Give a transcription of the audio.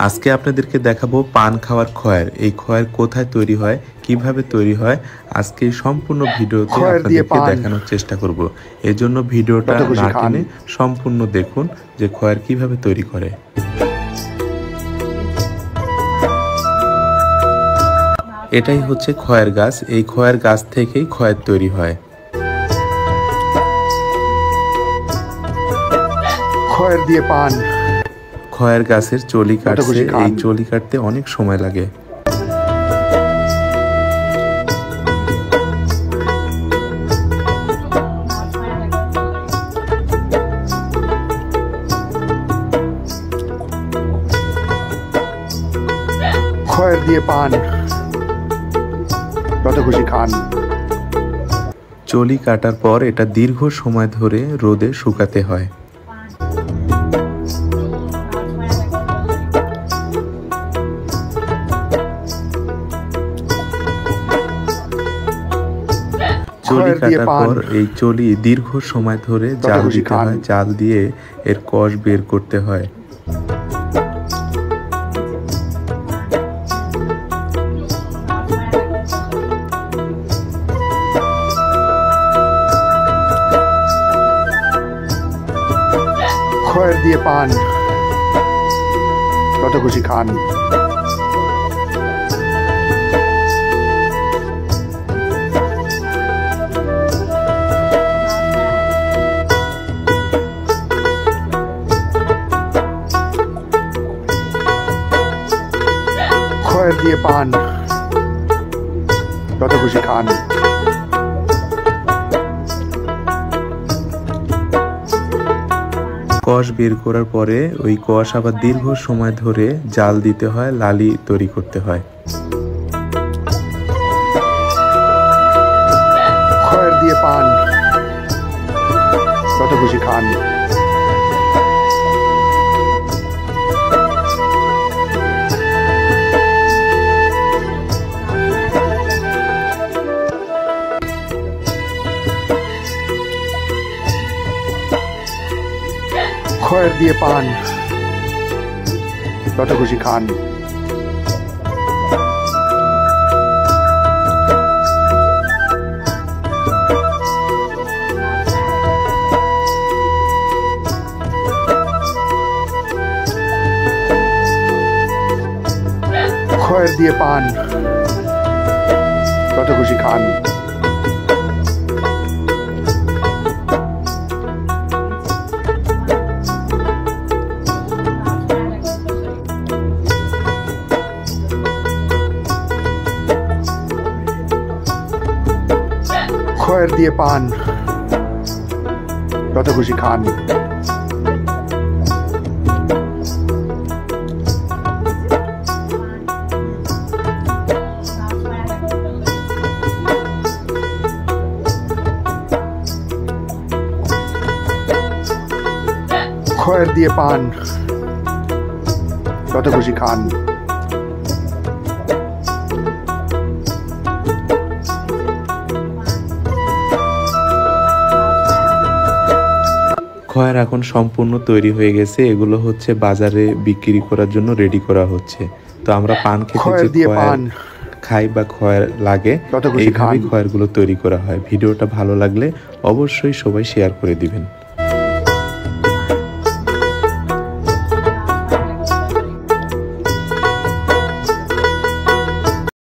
আজকে আপনাদেরকে দেখাবো পান খাওয়ার খয়ের। এই খয়ের কোথায় তৈরি হয়, কিভাবে তৈরি হয়, আজকে সম্পূর্ণ ভিডিওতে আপনাদেরকে দেখানোর চেষ্টা করব। এজন্য ভিডিওটা না টেনে সম্পূর্ণ দেখুন যে খয়ের কিভাবে তৈরি করে। এটাই হচ্ছে খয়ের গাছ। এই খয়ের গাছ থেকেই খয়ের তৈরি হয়। খয়ের দিয়ে পান। খয়ের গাছের চলি কাটছে। এই চলি কাটতে অনেক সময় লাগে। খয়ের দিয়ে পান, যত খুশি খান। চলি কাটার পর এটা দীর্ঘ সময় ধরে রোদে শুকাতে হয়। চলি কাটার পর এই চলি দীর্ঘ সময় ধরে জাল দিতে হয়। জাল দিয়ে এর কষ বের করতে হয়। খয়ের দিয়ে পান, যত খুশি খান। খয়ের দিয়ে পান, যত খুশি খান। কষ বের করার পরে ওই কষ আবার দীর্ঘ সময় ধরে জাল দিতে হয়, লালি তৈরি করতে হয়। খয়ের দিয়ে পান, যত খুশি খান। খয়ের দিয়ে পান, যত খুশি খান। খয়ের দিয়ে পান, যত খুশি খান। খয়ের দিয়ে পান, যত খুশি খান। খয়ের দিয়ে পান, যত খুশি খান। খয়ের এখন সম্পূর্ণ তৈরি হয়ে গেছে। এগুলো হচ্ছে বাজারে বিক্রি করার জন্য রেডি করা হচ্ছে। তো আমরা পান খেতে যে খয়ের খাই বা খয়ের লাগে, এইভাবে খয়েরগুলো তৈরি করা হয়। ভিডিওটা ভালো লাগলে অবশ্যই সবাই শেয়ার করে দিবেন।